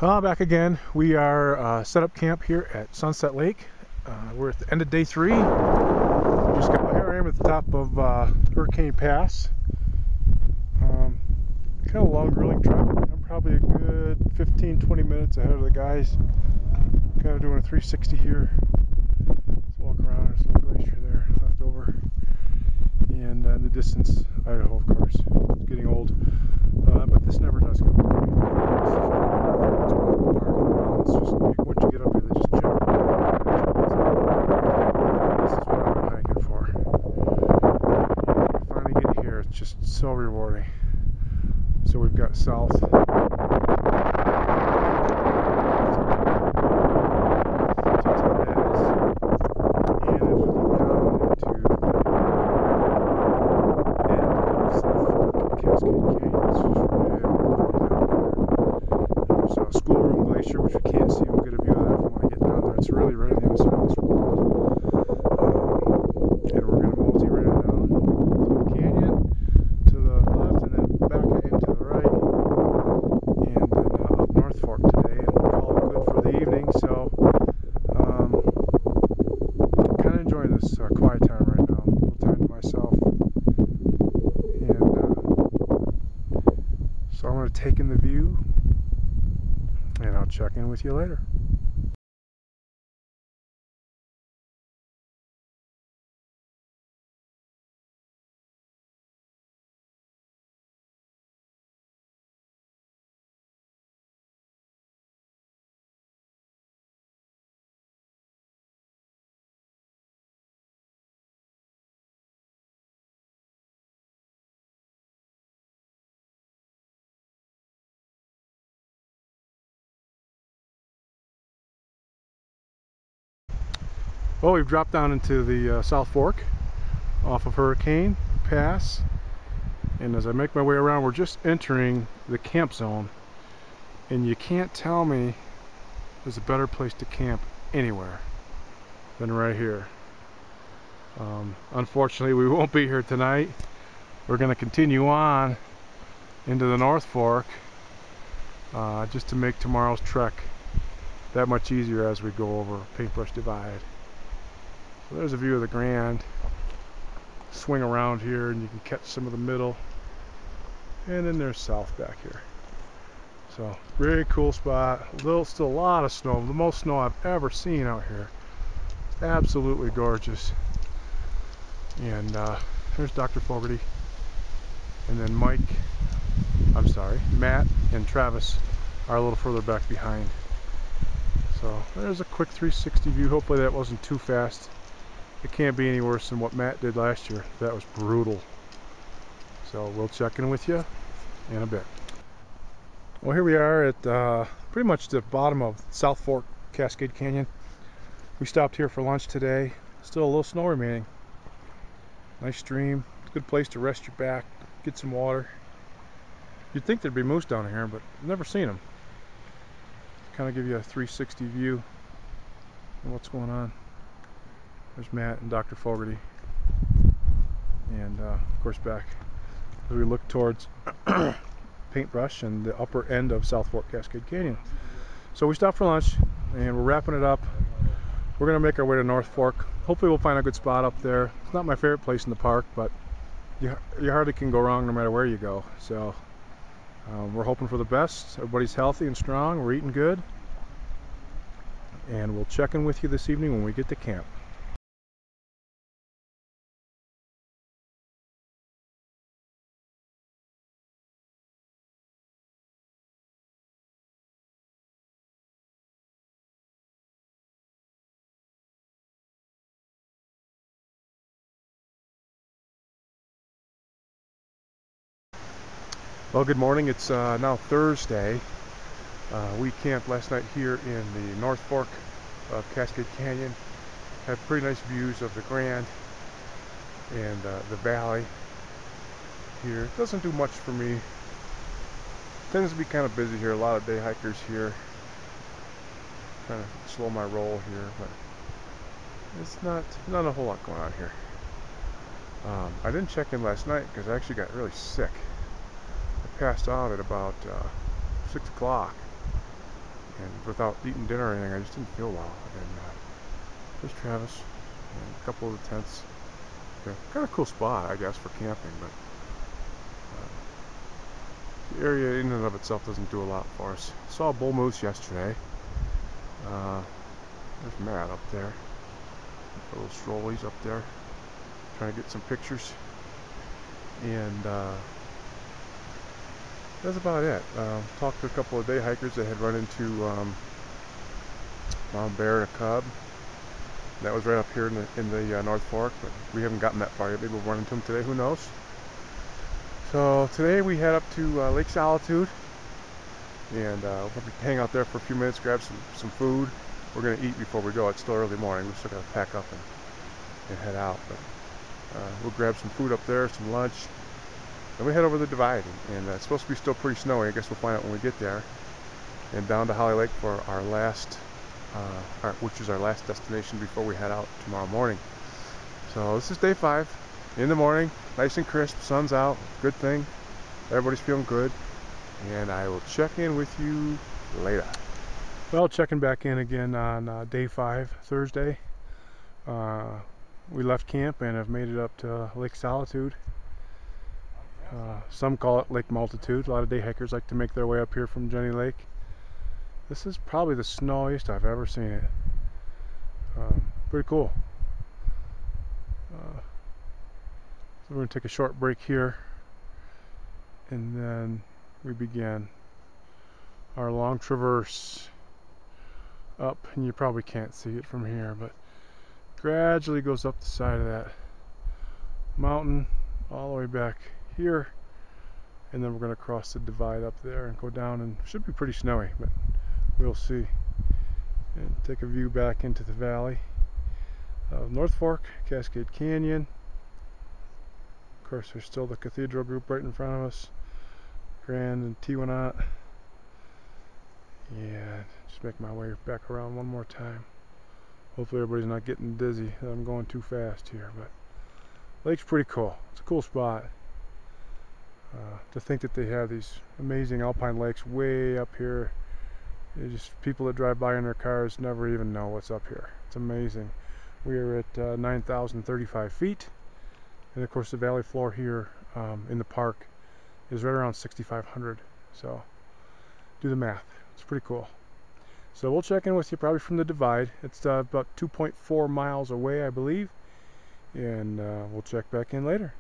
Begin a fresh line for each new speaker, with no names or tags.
Back again. We are set up camp here at Sunset Lake. We're at the end of day 3. Here I am at the top of Hurricane Pass. Kind of a long, grueling trek. I'm probably a good 15-20 minutes ahead of the guys. Kind of doing a 360 here. Let's walk around. There's a little glacier there left over. And in the distance, Idaho, of course. It's getting old. But this never does come away. It's just, once you get up here, they just jump. This is what I've been hiking for. And we finally get here. It's just so rewarding. So we've got south. Which we can't see. We'll get a view of that when I get down there. It's really right on the other side of this world. And we're going to mosey right down through the canyon to the left and then back in to the right. And then up North Fork today, and we'll call it good for the evening. So I'm kind of enjoying this quiet time right now. A little time to myself. And so I'm going to take in the view. And I'll check in with you later. Well, we've dropped down into the South Fork off of Hurricane Pass, and as I make my way around, we're just entering the camp zone, and you can't tell me there's a better place to camp anywhere than right here. Unfortunately, we won't be here tonight. We're going to continue on into the North Fork just to make tomorrow's trek that much easier as we go over Paintbrush Divide. So there's a view of the Grand. Swing around here and you can catch some of the middle. And then there's south back here. So very cool spot. Still a lot of snow. The most snow I've ever seen out here. Absolutely gorgeous. And there's Dr. Fogarty. And then Matt and Travis are a little further back behind. So there's a quick 360 view. Hopefully that wasn't too fast. It can't be any worse than what Matt did last year. That was brutal. So we'll check in with you in a bit. Well, here we are at pretty much the bottom of South Fork Cascade Canyon. We stopped here for lunch today. Still a little snow remaining. Nice stream. Good place to rest your back, get some water. You'd think there'd be moose down here, but I've never seen them. Kind of give you a 360 view of what's going on. There's Matt and Dr. Fogarty. And of course back as we look towards Paintbrush and the upper end of South Fork Cascade Canyon. So we stopped for lunch and we're wrapping it up. We're going to make our way to North Fork. Hopefully we'll find a good spot up there. It's not my favorite place in the park, but you hardly can go wrong no matter where you go. So we're hoping for the best. Everybody's healthy and strong. We're eating good. And we'll check in with you this evening when we get to camp. Well, good morning. It's now Thursday. We camped last night here in the North Fork of Cascade Canyon. Had pretty nice views of the Grand and the valley here. It doesn't do much for me. Tends to be kind of busy here. A lot of day hikers here. Trying to slow my roll here, but it's not a whole lot going on here. I didn't check in last night because I actually got really sick. I passed out at about 6 o'clock, and without eating dinner or anything, I just didn't feel well. And there's Travis and a couple of the tents. Yeah, kind of cool spot, I guess, for camping, but the area in and of itself doesn't do a lot for us. Saw a bull moose yesterday. There's Matt up there. The little strollies up there, trying to get some pictures. And that's about it. Talked to a couple of day hikers that had run into brown bear and a cub. That was right up here in the North Fork, but we haven't gotten that far yet. Maybe we'll run into them today, who knows. So today we head up to Lake Solitude, and we'll probably hang out there for a few minutes, grab some food. We're going to eat before we go. It's still early morning. We're still going to pack up and head out. But we'll grab some food up there, some lunch. Then we head over the divide, and it's supposed to be still pretty snowy. I guess we'll find out when we get there. And down to Holly Lake for our last, which is our last destination before we head out tomorrow morning. So this is day 5 in the morning, nice and crisp, sun's out, good thing. Everybody's feeling good, and I will check in with you later. Well, checking back in again on day 5, Thursday. We left camp and have made it up to Lake Solitude. Some call it Lake Multitude. A lot of day hikers like to make their way up here from Jenny Lake. This is probably the snowiest I've ever seen it. Pretty cool. So we're going to take a short break here, and then we begin our long traverse up, and you probably can't see it from here, but gradually goes up the side of that mountain all the way back here, and then we're going to cross the divide up there and go down, and it should be pretty snowy, but we'll see. And take a view back into the valley of North Fork, Cascade Canyon. Of course, there's still the cathedral group right in front of us, Grand and Tiwanaut. Yeah, just make my way back around one more time. Hopefully everybody's not getting dizzy that I'm going too fast here, but lake's pretty cool. It's a cool spot. To think that they have these amazing alpine lakes way up here. Just people that drive by in their cars never even know what's up here. It's amazing. We are at 9,035 feet, and of course the valley floor here in the park is right around 6,500. So do the math. It's pretty cool. So we'll check in with you probably from the divide. It's about 2.4 miles away, I believe, and we'll check back in later.